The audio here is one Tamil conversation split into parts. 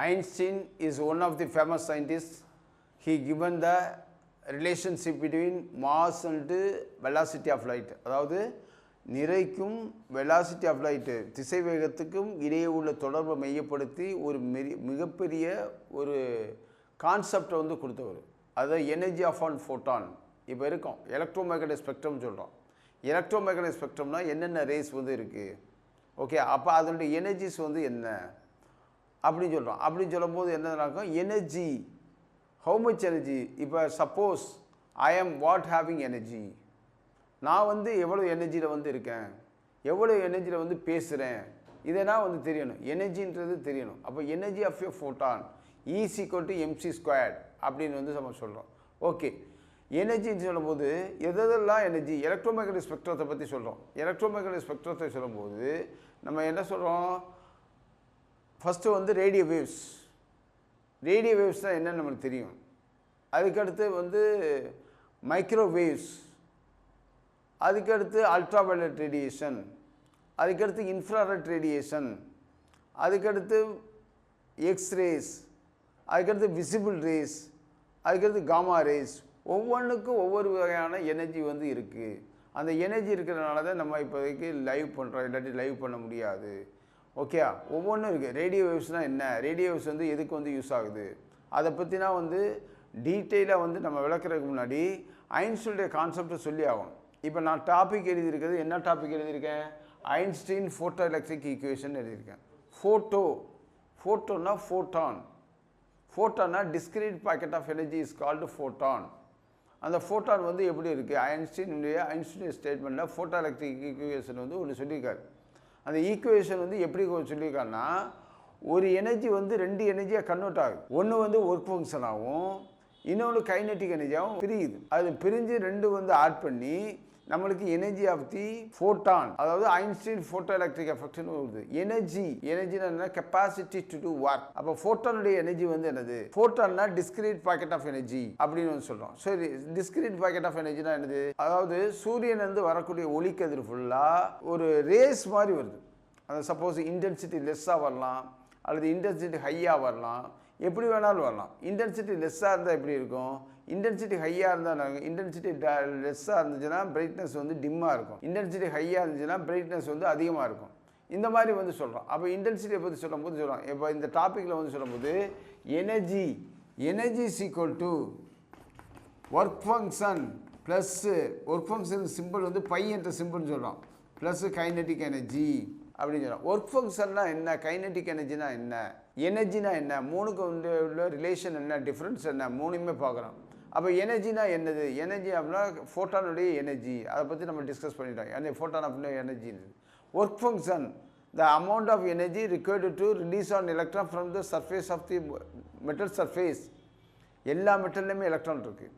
Einstein is one of the famous scientists. He given the relationship between mass and velocity of light. அதாவது நிறைக்கும் velocity of light திசைவேகத்துக்கும் இடையே உள்ள தொடர்பை மையப்படுத்தி ஒரு மிகப்பெரிய ஒரு கான்செப்டை வந்து கொடுத்தவர். அது எனர்ஜி ஆஃப் ஆன் ஃபோட்டான். இப்போ இருக்கும் எலக்ட்ரோமேக்னெட்டிக் ஸ்பெக்ட்ரம் சொல்கிறோம். எலக்ட்ரோமேக்னெட்டிக் ஸ்பெக்ட்ரம்னா என்னென்ன ரேஸ் வந்து இருக்குது, ஓகே, அப்போ அதனுடைய எனர்ஜிஸ் வந்து என்ன அப்படின்னு சொல்கிறோம். அப்படின்னு சொல்லும்போது என்ன நடக்கும், எனர்ஜி, ஹவு மச் எனர்ஜி. இப்போ சப்போஸ் ஐ ஆம் வாட் ஹேவிங் எனர்ஜி, நான் வந்து எவ்வளோ எனர்ஜியில் வந்து இருக்கேன், எவ்வளோ எனர்ஜியில் வந்து பேசுகிறேன், இதெல்லாம் வந்து தெரியணும், எனர்ஜின்றது தெரியணும். அப்போ energy of a photon is equal to mc² அப்படின்னு வந்து நம்ம சொல்கிறோம். ஓகே, எனர்ஜின்னு சொல்லும்போது எதெல்லாம் எனர்ஜி, எலக்ட்ரோமேக்னெட்டிக் ஸ்பெக்ட்ரத்தை பற்றி சொல்கிறோம். எலக்ட்ரோமேக்னெட்டிக் ஸ்பெக்ட்ரத்தை சொல்லும்போது நம்ம என்ன சொல்கிறோம், ஃபஸ்ட்டு வந்து ரேடியோ வேவ்ஸ். ரேடியோ வேவ்ஸ் தான் என்னன்னு நமக்கு தெரியும். அதுக்கடுத்து வந்து மைக்ரோவேவ்ஸ், அதுக்கடுத்து அல்ட்ராவயலட் ரேடியேஷன், அதுக்கடுத்து இன்ஃப்ராரெட் ரேடியேஷன், அதுக்கடுத்து எக்ஸ்ரேஸ், அதுக்கடுத்து விசிபிள் ரேஸ், அதுக்கடுத்து காமா ரேஸ். ஒவ்வொன்றுக்கும் ஒவ்வொரு வகையான எனர்ஜி வந்து இருக்குது. அந்த எனர்ஜி இருக்கிறதுனால தான் நம்ம இப்போதைக்கு லைவ் பண்ணுறோம், இல்லாட்டி லைவ் பண்ண முடியாது. ஓகே, ஒவ்வொன்றும் இருக்குது. ரேடியோ வேவ்ஸ்னால் என்ன, ரேடியோ வேவ்ஸ் வந்து எதுக்கு வந்து யூஸ் ஆகுது, அதை பற்றினா வந்து டீட்டெயிலாக வந்து நம்ம விளக்குறதுக்கு முன்னாடி ஐன்ஸ்டீனுடைய கான்செப்டை சொல்லி ஆகணும். இப்போ நான் டாபிக் எழுதியிருக்கிறது, என்ன டாபிக் எழுதியிருக்கேன், ஐன்ஸ்டீன் ஃபோட்டோ எலக்ட்ரிக் ஈக்குவேஷன் எழுதியிருக்கேன். ஃபோட்டோன்னா ஃபோட்டான். ஃபோட்டான்னா discrete packet of energy is called photon. அந்த ஃபோட்டான் வந்து எப்படி இருக்குது, ஐன்ஸ்டீன் ஸ்டேட்மெண்ட்டில் ஃபோட்டோ எலக்ட்ரிக் ஈக்குவேஷன் வந்து ஒன்று சொல்லியிருக்காரு. அந்த ஈக்குவேஷன் வந்து எப்படி சொல்லியிருக்காருன்னா, ஒரு எனர்ஜி வந்து ரெண்டு எனர்ஜியாக கன்வெர்ட் ஆகுது. ஒன்று வந்து ஒர்க் ஃபங்க்ஷனாகவும் இன்னொன்று கைனெட்டிக் எனர்ஜியாகவும் பிரியுது. அது பிரிஞ்சு ரெண்டு வந்து ஆட் பண்ணி நம்மளுக்கு எனர்ஜி ஆஃப் தி ஃபோட்டான், அதாவது ஐன்ஸ்டீன் ஃபோட்டோ எலக்ட்ரிக் எஃபெக்ட்னு வருது. எனர்ஜினா என்ன, கெப்பாசிட்டி டு டூ ஒர்க். அப்போ ஃபோட்டானுடைய எனர்ஜி வந்து என்னது, ஃபோட்டான்னா டிஸ்கிரீட் பாக்கெட் ஆஃப் எனர்ஜி அப்படின்னு வந்து சொல்கிறோம். சரி, டிஸ்கிரீட் பாக்கெட் ஆஃப் எனர்ஜினா என்னது, அதாவது சூரியன்லேருந்து வரக்கூடிய ஒளிக்கதிர் ஃபுல்லாக ஒரு ரேஸ் மாதிரி வருது. அது சப்போஸ் இன்டென்சிட்டி லெஸ்ஸாக வரலாம் அல்லது இன்டென்சிட்டி ஹையாக வரலாம், எப்படி வேணாலும் வரலாம். இன்டென்சிட்டி லெஸ்ஸாக இருந்தால் எப்படி இருக்கும், இன்டென்சிட்டி ஹையாக இருந்தால், இன்டென்சிட்டி லெஸ்ஸாக இருந்துச்சுன்னா பிரைட்னஸ் வந்து டிம்மாக இருக்கும், இன்டென்சிட்டி ஹையாக இருந்துச்சுன்னா பிரைட்னஸ் வந்து அதிகமாக இருக்கும். இந்த மாதிரி வந்து சொல்கிறோம். அப்போ இன்டென்சிட்டியை பற்றி சொல்லும்போது சொல்கிறோம். இப்போ இந்த டாப்பிக்கில் வந்து சொல்லும்போது energy is equal to work function plus work function simple வந்து பை என்ற சிம்பிள்னு சொல்கிறோம், ப்ளஸ் கைனெட்டிக் எனர்ஜி அப்படின்னு சொல்கிறோம். ஒர்க் ஃபங்க்ஷன்னா என்ன, கைனெட்டிக் எனர்ஜினா என்ன, எனர்ஜினா என்ன, மூணுக்கு வந்து உள்ள ரிலேஷன் என்ன, டிஃப்ரென்ஸ் என்ன, மூணுமே பார்க்குறோம். அப்போ எனர்ஜினா என்னது, எனர்ஜி அப்படின்னா ஃபோட்டானுடைய எனர்ஜி, அதை பற்றி நம்ம டிஸ்கஸ் பண்ணிட்டோம். அந்த ஃபோட்டான் அப்படின்னா energy. Work function, the amount of energy required to release an electron from the surface of the metal surface. எல்லா மெட்டல்லையுமே எலக்ட்ரான் இருக்குது.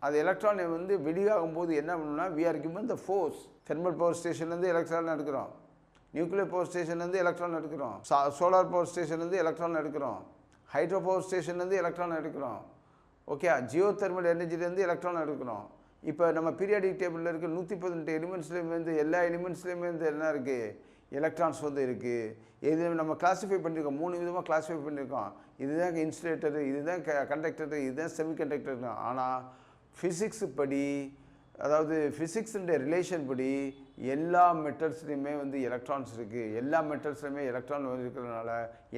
அது எலக்ட்ரான் வந்து வெளியாகும்போது என்ன பண்ணணும்னா, we are given the force. Thermal power ஸ்டேஷன்லேருந்து எலக்ட்ரான் எடுக்கிறோம், நியூக்ளியர் பவர் ஸ்டேஷன்லேருந்து எலக்ட்ரான் எடுக்கிறோம், சோலார் பவர் ஸ்டேஷன்லேருந்து எலக்ட்ரான் எடுக்கிறோம், ஹைட்ரோ பவர் ஸ்டேஷன்லேருந்து எலக்ட்ரான் எடுக்கிறோம், ஓகே, ஜியோ தெர்மல் எனர்ஜிலேருந்து எலக்ட்ரான் எடுக்கிறோம். இப்போ நம்ம பீரியாடிக் டேபிளில் இருக்க 118 எலிமெண்ட்ஸ்லேருந்து எல்லா எலிமெண்ட்ஸ்லேயுமே வந்து என்ன இருக்குது, எலக்ட்ரான்ஸ் வந்து இருக்குது. இது நம்ம கிளாஸிஃபை பண்ணியிருக்கோம், 3 விதமாக கிளாஸிஃபை பண்ணியிருக்கோம். இதுதான் இன்சுலேட்டரு, இதுதான் கண்டக்டரு, இதுதான் செமிகண்டக்டர். ஆனால் ஃபிசிக்ஸ் படி, அதாவது ஃபிசிக்ஸுடைய ரிலேஷன் படி எல்லா மெட்டல்ஸ்லையுமே வந்து எலக்ட்ரான்ஸ் இருக்குது. எல்லா மெட்டல்ஸ்லையுமே எலக்ட்ரான் வந்து இருக்கிறதுனால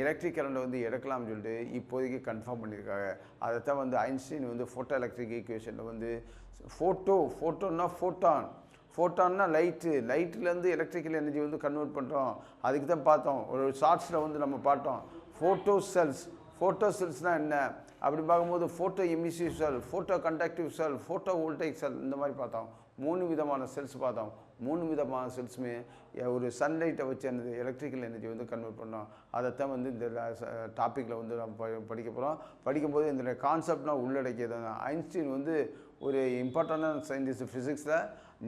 எலக்ட்ரிக் கரண்ட் வந்து எடுக்கலாம்னு சொல்லிட்டு இப்போதைக்கு கன்ஃபார்ம் பண்ணியிருக்காங்க. அதைத்தான் வந்து ஐன்ஸ்டீன் வந்து ஃபோட்டோ எலக்ட்ரிக் ஈக்குவேஷனில் வந்து ஃபோட்டோன்னா ஃபோட்டான்னா லைட்லேருந்து எலக்ட்ரிக்கல் எனர்ஜி வந்து கன்வெர்ட் பண்ணுறோம். அதுக்கு தான் பார்த்தோம், ஒரு ஷார்ட்ஸில் வந்து நம்ம பார்த்தோம் ஃபோட்டோ செல்ஸ்னால் என்ன அப்படி பார்க்கும்போது ஃபோட்டோ எமிசிவ் செல், ஃபோட்டோ கண்டக்டிவ் செல், ஃபோட்டோ வோல்டைக் செல், இந்த மாதிரி பார்த்தோம். 3 விதமான செல்ஸ் பார்த்தோம். 3 விதமான செல்ஸுமே ஒரு சன்லைட்டை வச்சு அந்த எலக்ட்ரிக்கல் எனர்ஜி வந்து கன்வெர்ட் பண்ணோம். அதைத்தான் வந்து இந்த டாப்பிக்கில் வந்து நம்ம படிக்க போகிறோம். படிக்கும்போது இந்த கான்செப்ட்னால் உள்ளடக்கியது. ஐன்ஸ்டீன் வந்து ஒரு இம்பார்ட்டண்டான சயின்டிஸ்ட் ஃபிசிக்ஸில்.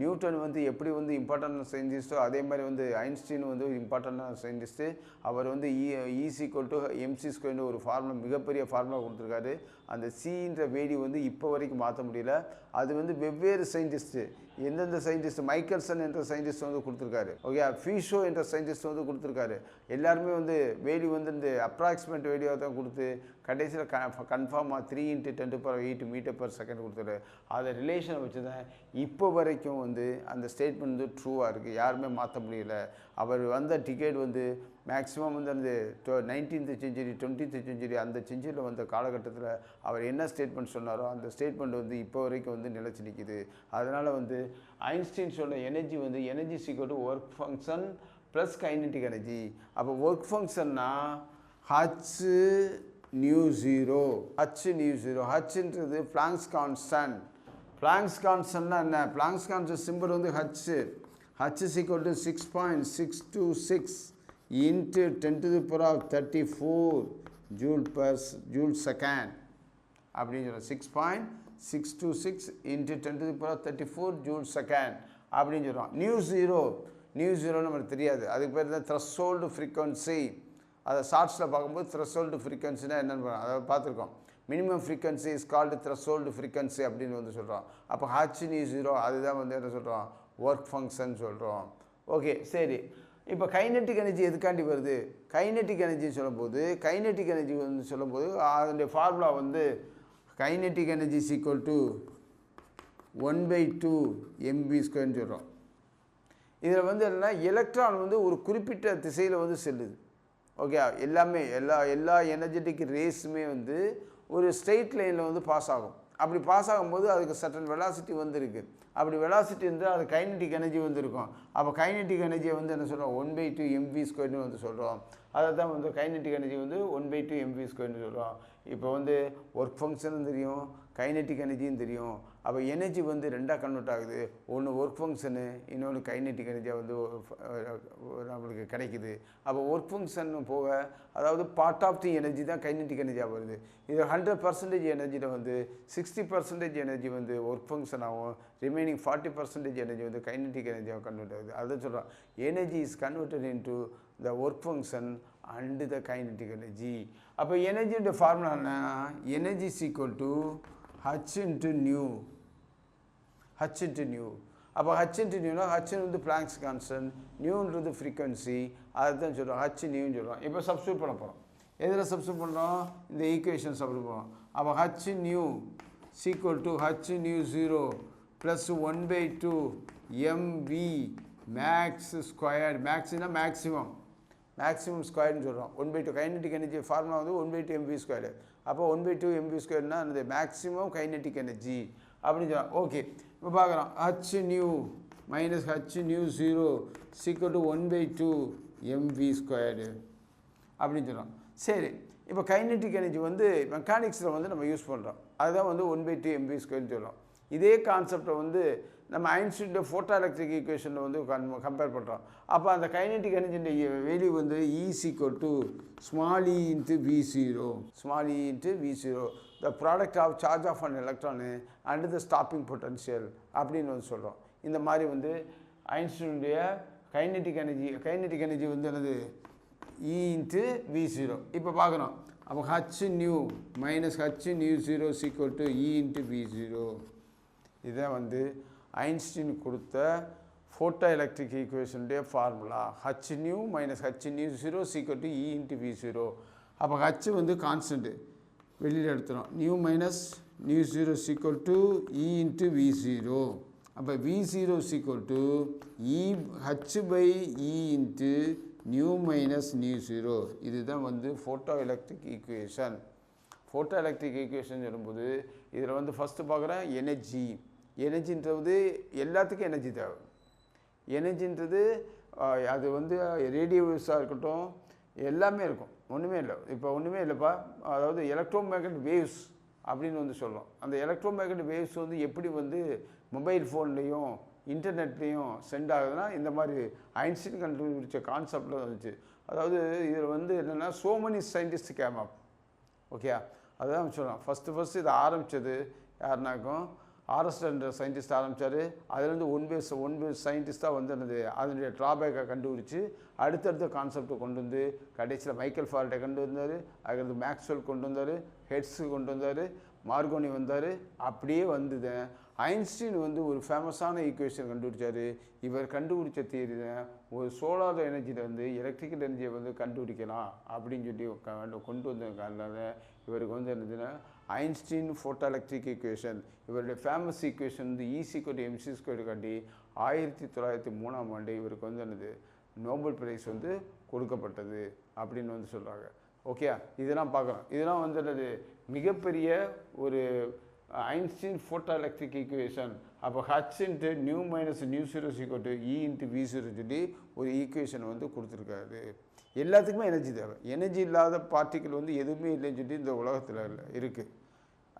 நியூட்டன் வந்து எப்படி வந்து இம்பார்ட்டண்டான சயின்டிஸ்ட்டோ அதே மாதிரி வந்து ஐன்ஸ்டீன் வந்து ஒரு இம்பார்ட்டண்டான சயின்டிஸ்ட்டு. அவர் வந்து E=mc² ஒரு ஃபார்முலா, மிகப்பெரிய ஃபார்முலா கொடுத்துருக்காரு. அந்த சின்ற வேல்யூ வந்து இப்போ வரைக்கும் மாற்ற முடியல. அது வந்து வெவ்வேறு சயின்டிஸ்ட்டு எந்தெந்த சயின்டிஸ்ட் மைக்கேல்சன் என்ற சயின்டிஸ்ட் வந்து கொடுத்துருக்காரு. ஓகே, ஃபீஷோ என்ற சயின்டிஸ்ட் வந்து கொடுத்துருக்காரு. எல்லாருமே வந்து வேல்யூ வந்து இந்த அப்ராக்சிமேட் வேல்யூவாக தான் கொடுத்து கடைசியில் கன்ஃபார்மாக 3 × 10⁸ மீட்டர்/செகண்ட் கொடுத்துரு. அதை ரிலேஷனை வச்சு தான் இப்போ வரைக்கும் வந்து அந்த ஸ்டேட்மெண்ட் வந்து ட்ரூவாக இருக்குது, யாருமே மாற்ற முடியல. அவர் வந்த டிக்கெட் வந்து மேக்ஸிமம் வந்து அந்த 19th century 20th century அந்த செஞ்சுரியில் வந்த காலகட்டத்தில் அவர் என்ன ஸ்டேட்மெண்ட் சொன்னாரோ அந்த ஸ்டேட்மெண்ட் வந்து இப்போ வரைக்கும் வந்து நிலச்சி நிற்கிது. அதனால் வந்து ஐன்ஸ்டீன் சொன்ன எனர்ஜி வந்து energy = work function plus kinetic energy. அப்போ ஒர்க் ஃபங்க்ஷன்னா h/μ0. ஹச்ன்றது பிளாங்க்ஸ் கான்ஸ்டன்ட். பிளாங்க்ஸ் கான்ஸ்டன்ட்னா என்ன? பிளாங்க்ஸ் கான்ஸ்டன்ட் சிம்பிள் வந்து h = 6.626 × 10⁻34 Joule/second அப்படின்னு சொல்கிறோம். 6.626 × 10⁻34 Joule/second அப்படின்னு சொல்கிறோம். μ0 நம்மளுக்கு தெரியாது, அதுக்கு பேர் தான் த்ரெஷோல்டு ஃப்ரீக்வன்சி. அதை ஷார்ட்ஸில் பார்க்கும்போது த்ரெஷோல்டு ஃப்ரீக்வன்சினா என்னென்னு அதை பார்த்துருக்கோம். Minimum frequency is called threshold frequency அப்படின்னு வந்து சொல்கிறோம். அப்போ h/μ0 அதுதான் வந்து என்ன சொல்கிறோம்? ஒர்க் ஃபங்க்ஷன் சொல்கிறோம். ஓகே, சரி. இப்போ கைனெட்டிக் எனர்ஜி எதுக்காண்டி வருது? கைனெட்டிக் எனர்ஜி சொல்லும்போது அதனுடைய ஃபார்முலா வந்து கைனெட்டிக் எனர்ஜி = 1/2 mv² சொல்கிறோம். இதில் வந்து என்னென்னா எலக்ட்ரான் வந்து ஒரு குறிப்பிட்ட திசையில் வந்து செல்லுது. ஓகே, எல்லா எனர்ஜெட்டிக் ரேஸுமே வந்து ஒரு ஸ்ட்ரெயிட் லைனில் வந்து பாஸ் ஆகும். அப்படி பாஸ் ஆகும்போது அதுக்கு சர்டன் வெலாசிட்டி வந்து இருக்குது. அப்படி வெலாசிட்டி இருந்தால் அது கைனெட்டிக் எனர்ஜி வந்து இருக்கும். அப்போ கைனெட்டிக் எனர்ஜியை வந்து என்ன சொல்கிறோம்? 1/2 mv² வந்து சொல்கிறோம். அதை தான் வந்து கைனெட்டிக் எனர்ஜி வந்து 1/2 mv² சொல்கிறோம். இப்போ வந்து ஒர்க் ஃபங்க்ஷனும் தெரியும், கைனெட்டிக் எனர்ஜியும் தெரியும். அப்போ எனர்ஜி வந்து ரெண்டாக கன்வெர்ட் ஆகுது. ஒன்று ஒர்க் ஃபங்க்ஷனு, இன்னொன்று கைனெட்டிக் எனர்ஜியாக வந்து நம்மளுக்கு கிடைக்குது. அப்போ ஒர்க் ஃபங்க்ஷன் போக அதாவது பார்ட் ஆஃப் தி எனர்ஜி தான் கைனெட்டிக் எனர்ஜியாக வருது. இது 100% எனர்ஜியில் வந்து 60% எனர்ஜி வந்து ஒர்க் ஃபங்க்ஷன் ஆகும், ரிமைனிங் 40% எனர்ஜி வந்து கைனெட்டிக் எனர்ஜியாக கன்வெர்ட் ஆகுது. அதுதான் சொல்கிறோம், energy is converted into the work function and the kinetic energy. அப்போ எனர்ஜியோட ஃபார்முலா என்ன? Energy = h/μ. அப்போ h/μனா h வந்து பிளாங்க்ஸ் கான்ஸ்டன்ட், நியூன்றது ஃப்ரீக்வன்சி, அதுதான் சொல்கிறோம் h/μன்னு சொல்கிறோம். இப்போ சப்ஸ்டியூட் பண்ண போகிறோம். எதில் சப்ஸ்டியூட் பண்ணுறோம்? இந்த ஈக்குவேஷன் சப்ஸ்டியூட் பண்ணுறோம். அப்போ h/μ = h/μ0 + 1/2 mv max². மேக்ஸ்னா maximum ஸ்கொயர்னு சொல்கிறோம். 1/2 கைனெட்டிக் எனர்ஜி ஃபார்முலா வந்து 1/2 mv². அப்போ 1/2 mv²னா அந்த மேக்ஸிமம் கைனெட்டிக் எனர்ஜி அப்படின்னு சொல்லலாம். ஓகே, இப்போ பார்க்குறோம் h/μ - h/μ0 = 1/2 mv² அப்படின்னு சொல்கிறோம். சரி, இப்போ கைனெட்டிக் எனர்ஜி வந்து மெக்கானிக்ஸில் வந்து நம்ம யூஸ் பண்ணுறோம். அதுதான் வந்து 1/2 mv² சொல்கிறோம். இதே கான்செப்டை வந்து நம்ம ஐன்ஸ்டீனோட ஃபோட்டோ எலக்ட்ரிக் ஈக்குவேஷனில் வந்து கம்பேர் பண்ணுறோம். அப்போ அந்த கைனெட்டிக் எனர்ஜியுடைய வேல்யூ வந்து E = small e × V0, the product of charge of an electron and the stopping potential அப்படின்னு வந்து சொல்கிறோம். இந்த மாதிரி வந்து ஐன்ஸ்டீனுடைய கைனெட்டிக் எனர்ஜி வந்து என்னது? E × V0. இப்போ பார்க்குறோம். அப்போ h/μ - h/μ0 = E × V0. இதுதான் வந்து ஐன்ஸ்டீன் கொடுத்த ஃபோட்டோ எலக்ட்ரிக் ஈக்குவேஷனுடைய formula. h/μ - h/μ0 = E × V0. அப்போ h வந்து கான்ஸ்டன்ட்டு வெளியில் எடுத்துகிறோம். μ - μ0 = E × V0. அப்போ V0 = h/E × μ - μ0. இதுதான் வந்து photo electric equation. Photo electric equation சொல்லும்போது இதில் வந்து ஃபஸ்ட்டு பார்க்குறேன் எனர்ஜின்றது எல்லாத்துக்கும் எனர்ஜி தேவை. எனர்ஜின்றது அது வந்து ரேடியோ வேவ்ஸாக இருக்கட்டும், எல்லாமே இருக்கும், ஒன்றுமே இல்லை. இப்போ ஒன்றுமே இல்லைப்பா, அதாவது எலக்ட்ரோமேக்னெட்டிக் வேவ்ஸ் அப்படின்னு வந்து சொல்கிறோம். அந்த எலக்ட்ரோமேக்னெட்டிக் வேவ்ஸ் வந்து எப்படி வந்து மொபைல் ஃபோன்லேயும் இன்டர்நெட்லேயும் சென்ட் ஆகுதுன்னா இந்த மாதிரி ஐன்ஸ்டீன் கண்டுபிடிச்ச கான்செப்டில் வந்துச்சு. அதாவது இதில் வந்து என்னென்னா so many scientists came up. Okay, அதுதான் சொல்கிறோம். ஃபஸ்ட்டு இதை ஆரம்பித்தது யாருனாக்கும் ஆர்எஸ்டர் என்ற சயின்டிஸ்ட் ஆரம்பித்தார். அதுலேருந்து ஒன் பேஸ் சயின்டிஸ்ட்டாக வந்து என்னது அதனுடைய ட்ராபேக்கை கண்டுபிடிச்சி அடுத்தடுத்த கான்செப்டை கொண்டு வந்து கடைசியில் மைக்கேல் ஃபாரடே கொண்டு வந்தார், அதுக்கடுத்து மேக்ஸ்வெல் கொண்டு வந்தார், ஹெட்ஸு கொண்டு வந்தார், மார்கோனி வந்தார். அப்படியே வந்துதேன் ஐன்ஸ்டீன் வந்து ஒரு ஃபேமஸான ஈக்குவேஷன் கண்டுபிடிச்சார். இவர் கண்டுபிடிச்ச தியரி தான் ஒரு சோலார் எனர்ஜியில் வந்து எலக்ட்ரிக்கல் எனர்ஜியை வந்து கண்டுபிடிக்கலாம் அப்படின்னு சொல்லி கொண்டு வந்ததுனால இவருக்கு வந்து என்னதுன்னா ஐன்ஸ்டீன் ஃபோட்டோ எலக்ட்ரிக் ஈக்குவேஷன். இவருடைய ஃபேமஸ் ஈக்குவேஷன் வந்து E=mc² காட்டி 1903 இவருக்கு வந்து என்னது நோபல் பிரைஸ் வந்து கொடுக்கப்பட்டது அப்படின்னு வந்து சொல்கிறாங்க. ஓகே, இதெல்லாம் பார்க்குறோம். இதெல்லாம் வந்து என்னது மிகப்பெரிய ஒரு ஐன்ஸ்டீன் ஃபோட்டோ எலக்ட்ரிக் ஈக்குவேஷன். அப்போ H × new minus new 0 E × V0 சொல்லி ஒரு ஈக்குவேஷன் வந்து கொடுத்துருக்காரு. எல்லாத்துக்குமே எனர்ஜி தேவை. எனர்ஜி இல்லாத பார்ட்டிக்கிள் வந்து எதுவுமே இல்லைன்னு சொல்லி இந்த உலகத்தில் இருக்குது.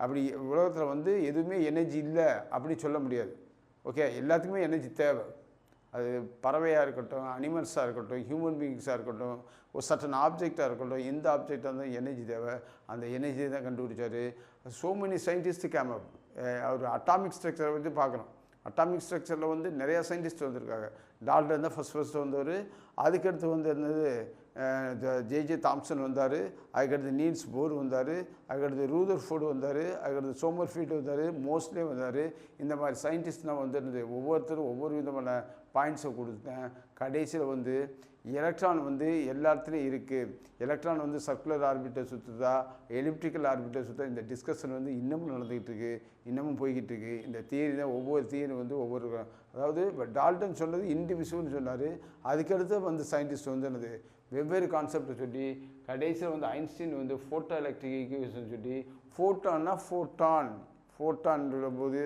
அப்படி உலகத்தில் வந்து எதுவுமே எனர்ஜி இல்லை அப்படி சொல்ல முடியாது. ஓகே, எல்லாத்துக்குமே எனர்ஜி தேவை. அது பறவையாக இருக்கட்டும், அனிமல்ஸாக இருக்கட்டும், ஹியூமன் பீயிங்ஸாக இருக்கட்டும், ஒரு சட்டன் ஆப்ஜெக்டாக இருக்கட்டும், எந்த ஆப்ஜெக்டாக இருந்தாலும் எனர்ஜி தேவை. அந்த எனர்ஜியை தான் கண்டுபிடிச்சார். So many scientist came up. அவர் அட்டாமிக் ஸ்ட்ரக்சரை வந்து பார்க்கணும். அட்டாமிக் ஸ்ட்ரக்சரில் வந்து நிறையா சயின்டிஸ்ட் வந்திருக்காங்க. டால்டன் தான் ஃபஸ்ட் வந்தவர். அதுக்கடுத்து வந்து என்னது ஜே தாம்சன் வந்தார். அதுக்கடுத்து நீல்ஸ் போர் வந்தார். அதுக்கடுத்து ரூதர்ஃபோர்டு வந்தார். அதுக்கடுத்து சோமர்ஃபீல்டு வந்தார். மோஸ்ட்லே வந்தார். இந்த மாதிரி சயின்டிஸ்ட்லாம் வந்து என்னது ஒவ்வொருத்தரும் ஒவ்வொரு விதமான பாயிண்ட்ஸை கொடுத்தேன். கடைசியில் வந்து எலக்ட்ரான் வந்து எல்லா இடத்துலையும் இருக்குது. எலக்ட்ரான் வந்து சர்க்குலர் ஆர்பிட்டை சுற்றுதா, எலிப்டிக்கல் ஆர்பிட்டை சுற்றுதா, இந்த டிஸ்கஷன் வந்து இன்னமும் நடந்துக்கிட்டு இருக்குது, இன்னமும் போய்கிட்டு இருக்குது. இந்த தியரி தான் ஒவ்வொரு தியரி வந்து ஒவ்வொரு, அதாவது இப்போ டால்டன் சொன்னது இன்டிவிசிபிள்னு சொன்னார். அதுக்கடுத்து வந்து சயின்டிஸ்ட் வந்து என்னது வெவ்வேறு கான்செப்டை சொல்லி கடைசியில் வந்து ஐன்ஸ்டீன் வந்து ஃபோட்டோ எலக்ட்ரிக் ஈக்குவேஷன் சொல்லி ஃபோட்டான்னா ஃபோட்டான்ற போது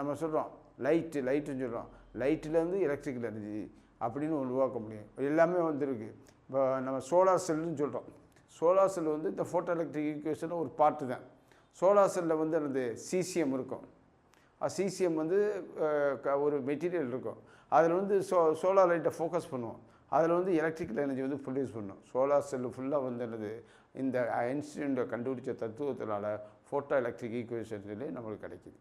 நம்ம சொல்கிறோம் லைட்டுன்னு சொல்கிறோம். லைட்டிலேருந்து எலக்ட்ரிக்கல் எனர்ஜி அப்படின்னு உருவாக்க முடியும். எல்லாமே வந்துருக்கு. இப்போ நம்ம சோலார் செல்லுன்னு சொல்கிறோம். சோலார் செல் வந்து இந்த ஃபோட்டோ எலக்ட்ரிக் ஈக்குவேஷனில் ஒரு பார்ட்டு தான். சோலார் செல்லில் வந்து என்னது சீசியம் இருக்கும். சீசியம் வந்து ஒரு மெட்டீரியல் இருக்கும். அதில் வந்து சோலார் லைட்டை ஃபோக்கஸ் பண்ணுவோம். அதில் வந்து எலக்ட்ரிக்கல் எனர்ஜி வந்து ப்ரொடியூஸ் பண்ணும். சோலார் செல்லு ஃபுல்லாக வந்து என்னது இந்த ஐன்ஸ்டீன் கண்டுபிடிச்ச தத்துவத்தினால ஃபோட்டோ எலக்ட்ரிக் ஈக்குவேஷன் சொல்லி நம்மளுக்கு கிடைக்கிது.